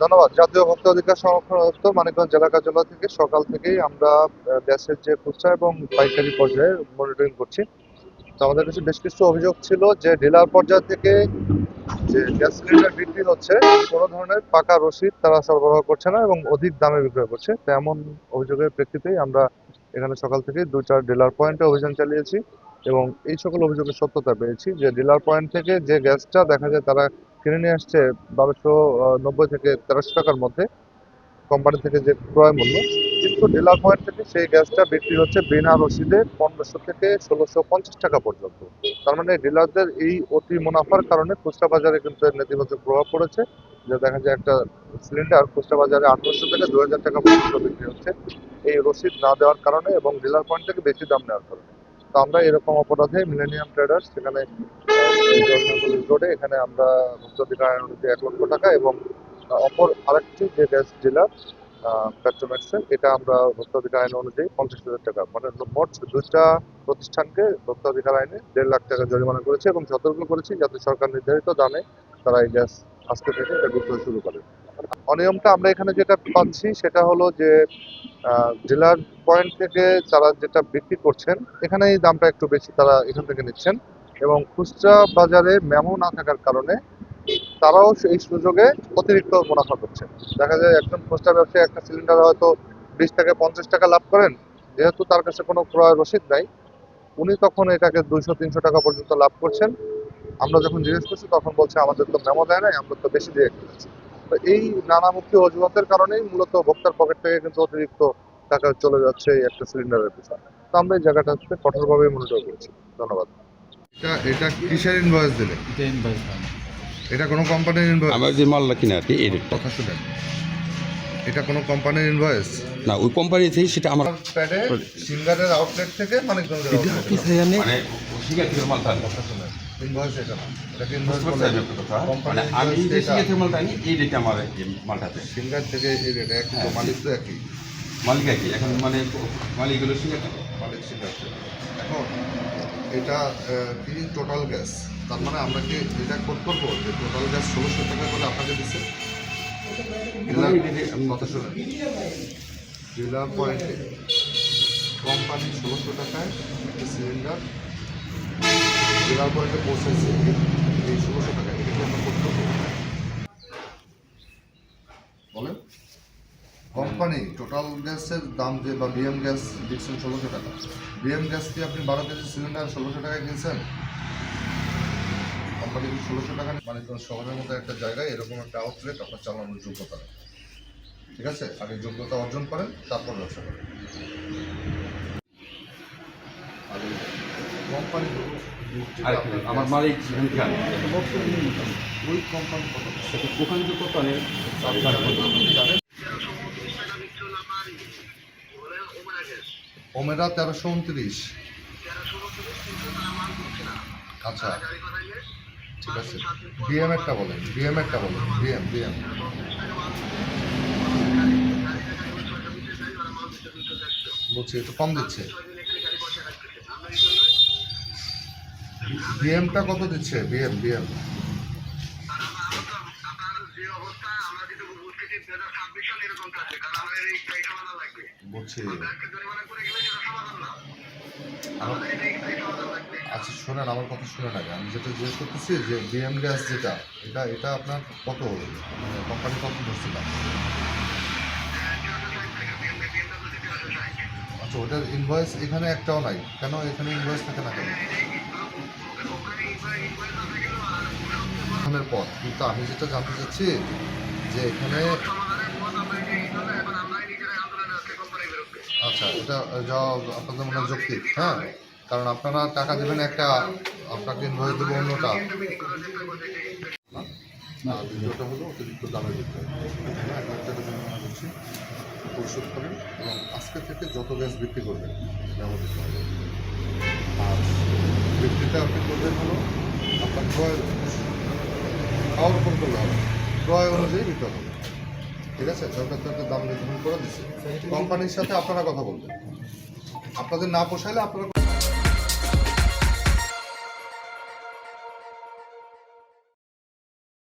ধন্যবাদ। জাতীয় ভোক্তা অধিকার সংরক্ষণ অধিদপ্তর মানিকগঞ্জ জেলা কার্যালয় থেকে সকাল থেকেই আমরা গ্যাসের যে খুচরা এবং পাইকারি পর্যায়ে মনিটরিং করছি। তো আমাদের কাছে বেশ কিছু অভিযোগ ছিল যে ডিলার পর্যায় থেকে যে গ্যাস সিলিন্ডার বিক্রি হচ্ছে কোনো ধরনের পাকা রসিদ তারা সরবরাহ করছে না এবং অধিক দামে বিক্রয় করছে। তো এমন অভিযোগের প্রেক্ষিতেই আমরা এখানে সকাল থেকে ২-৪ ডিলার পয়েন্টে অভিযান চালিয়েছি এবং এই সকল অভিযোগের সত্যতা পেয়েছি যে ডিলার পয়েন্ট থেকে যে গ্যাসটা দেখা যায় তারা কিনে নিয়ে আসছে ১২৯০ থেকে ১৩০০ টাকার মধ্যে কোম্পানি থেকে যে ক্রয় মূল্য, কিন্তু ডিলার পয়েন্ট থেকে সেই গ্যাসটা বিক্রি হচ্ছে বিনা রসিদে ১৫০০ থেকে ১৬৫০ টাকা পর্যন্ত। তার মানে ডিলারদের এই অতি মুনাফার কারণে খুচরা বাজারে কিন্তু এর নেতিবাচক প্রভাব পড়েছে। যে দেখা যায় একটা সিলিন্ডার খুচরা বাজারে ১৮০০ থেকে ২০০০ টাকা পর্যন্ত বিক্রি হচ্ছে এই রসিদ না দেওয়ার কারণে এবং ডিলার পয়েন্ট থেকে বেশি দাম নেওয়ার কারণে। তো আমরা এরকম অপরাধে মিলেনিয়াম ট্রেডার্স সেখানে রোডে এখানে আমরা ভোক্তাধিকার আইন অনুযায়ী ১ লক্ষ টাকা এবং অপর আরেকটি যে গ্যাস ডিলার পেট্রোম্যাক্সের, এটা আমরা ভোক্তাধিকার আইন অনুযায়ী ৫০,০০০ টাকা, মানে মোট দুইটা প্রতিষ্ঠানকে ভোক্তাধিকার আইনে ১.৫ লাখ টাকা জরিমানা করেছে এবং সতর্ক করেছি যাতে সরকার নির্ধারিত দামে তারা এই গ্যাস আজকে থেকে এটা বিক্রয় শুরু করে। অনিয়মটা আমরা এখানে যেটা পাচ্ছি সেটা হলো যে ডিলার পয়েন্ট থেকে তারা যেটা বিক্রি করছেন এখানে এই দামটা একটু বেশি তারা এখান থেকে নিচ্ছেন এবং খুচরা বাজারে মেমো না থাকার কারণে তারাও এই সুযোগে অতিরিক্ত মুনাফা করছে। দেখা যায় একজন খুচরা ব্যবসায়ী একটা সিলিন্ডার হয়তো ২০ থেকে ৫০ টাকা লাভ করেন, যেহেতু তার কাছে কোনো ক্রয় রসিদ নাই উনি তখন এটাকে ২০০-৩০০ টাকা পর্যন্ত লাভ করছেন। আমরা যখন জিজ্ঞেস করছি তখন বলছে আমাদের তো মেমো দেয় নাই, আমরা তো বেশি দিয়ে কিনেছি। তো এই নানামুখী অজুহাতের কারণেই মূলত ভোক্তার পকেট থেকে কিন্তু অতিরিক্ত টাকা চলে যাচ্ছে এই একটা সিলিন্ডারের পিছনে। তো আমরা এই জায়গাটাতে কঠোরভাবে মনিটর করছি। ধন্যবাদ। এটা কিসের ইনভয়েস দিলে? এটা কোনো কোম্পানির ইনভয়েস? আমার যে মালটা কিনা আর কি এই রেটটা। কথা শুনেন, এটা কোনো কোম্পানির ইনভয়েস না, ওই কোম্পানি থেকে সেটা আমার প্যাডে সিঙ্গারের আউটলেট থেকে মানিকগঞ্জের মানে শিকার থেকে মালটা আনি। কথা শুনেন, ইনভয়েস এটা না, এটাকে ইনভয়েস বুঝতে বলে। পারছি আপনার কথা। কোম্পানি মানে আমি যে শিকার থেকে মালটা আনি এই রেটে আমার এই মালটাতে সিঙ্গার থেকে এই রেট এক, তো মালিক তো একই, মালিক আর কি এখন মানে মালিক হলো শিকার থেকে। মালিক সিঙ্গার থেকে। এখন এটা কি টোটাল গ্যাস, তার মানে আমরা কি এটা কোড করবো যে টোটাল গ্যাস ১৬০০ টাকা করে আপনাকে দিচ্ছে? কথা শুনেন, ডিলার পয়েন্টে কোম্পানি ১৬০০ টাকায় একটা সিলিন্ডার ডিলার পয়েন্টে পৌঁছাইছে এই ১৬০০ টাকা, এটা কি আমরা কোড করবো? বলেন, কোম্পানি টোটাল গ্যাসের দাম যে বা বিএম গ্যাস দিচ্ছেন ১৬০০ টাকা, বিএম গ্যাস কি আপনি ১২ কেজি সিলিন্ডার ১৬০০ টাকায় কিনছেন? কোম্পানি ১৬০০ টাকা, মানে শহরের মতো একটা জায়গায় এরকম একটা আউটলেট আপনার চালানোর যোগ্যতা নেই। ঠিক আছে, আগে যোগ্যতা অর্জন করেন তারপর ব্যবসা করেন। আর কোম্পানি আমার মালিক ওই কোম্পানি কত ওখানে তো কত নেই জানেন? ওমেরা ১৩২৯। আচ্ছা ঠিক আছে, বিএম একটা বলেন, বিএম একটা বলেন, বিএম বিএম বলছি একটু কম দিচ্ছে। বিএমটা কত দিচ্ছে? বিএম বিএম বলছি। আচ্ছা শোনেন, আমার কথা শুনেন আগে, আমি যেটা জিজ্ঞেস করতেছি যে বিএম গ্যাস যেটা এটা এটা আপনার কত হলো, কোম্পানি কত ধরছিলাম? আচ্ছা ওটার ইনভয়েস এখানে একটাও নাই কেন? এখানে ইনভয়েস থাকে না কেন? এখানের পর কিন্তু আমি যেটা জানতে চাচ্ছি যে এখানে আচ্ছা এটা যা আপনাদের মনে হয় যৌক্তিক, হ্যাঁ, কারণ আপনারা টাকা দেবেন একটা, আপনাকে ইনভয়েস দেবো অন্যটা, না দ্বিতীয়টা হলো অতিরিক্ত দামের বিক্রয়। আমরা ১ লাখ টাকা জরিমানা করছি, পরিশোধ করেন এবং আজকে থেকে যত গ্যাস বিক্রি করবেন ব্যবহৃত হবে। আর বিক্রিটা আপনি করবেন হলো আপনার ক্রয়ের খাওয়ার উপর করলে হবে, ক্রয় অনুযায়ী বিক্রয় হবে। ঠিক আছে, সরকার তো দাম নির্ধারণ করে দিচ্ছে, কোম্পানির সাথে আপনারা কথা বলবেন, আপনাদের না পোষাইলে আপনারা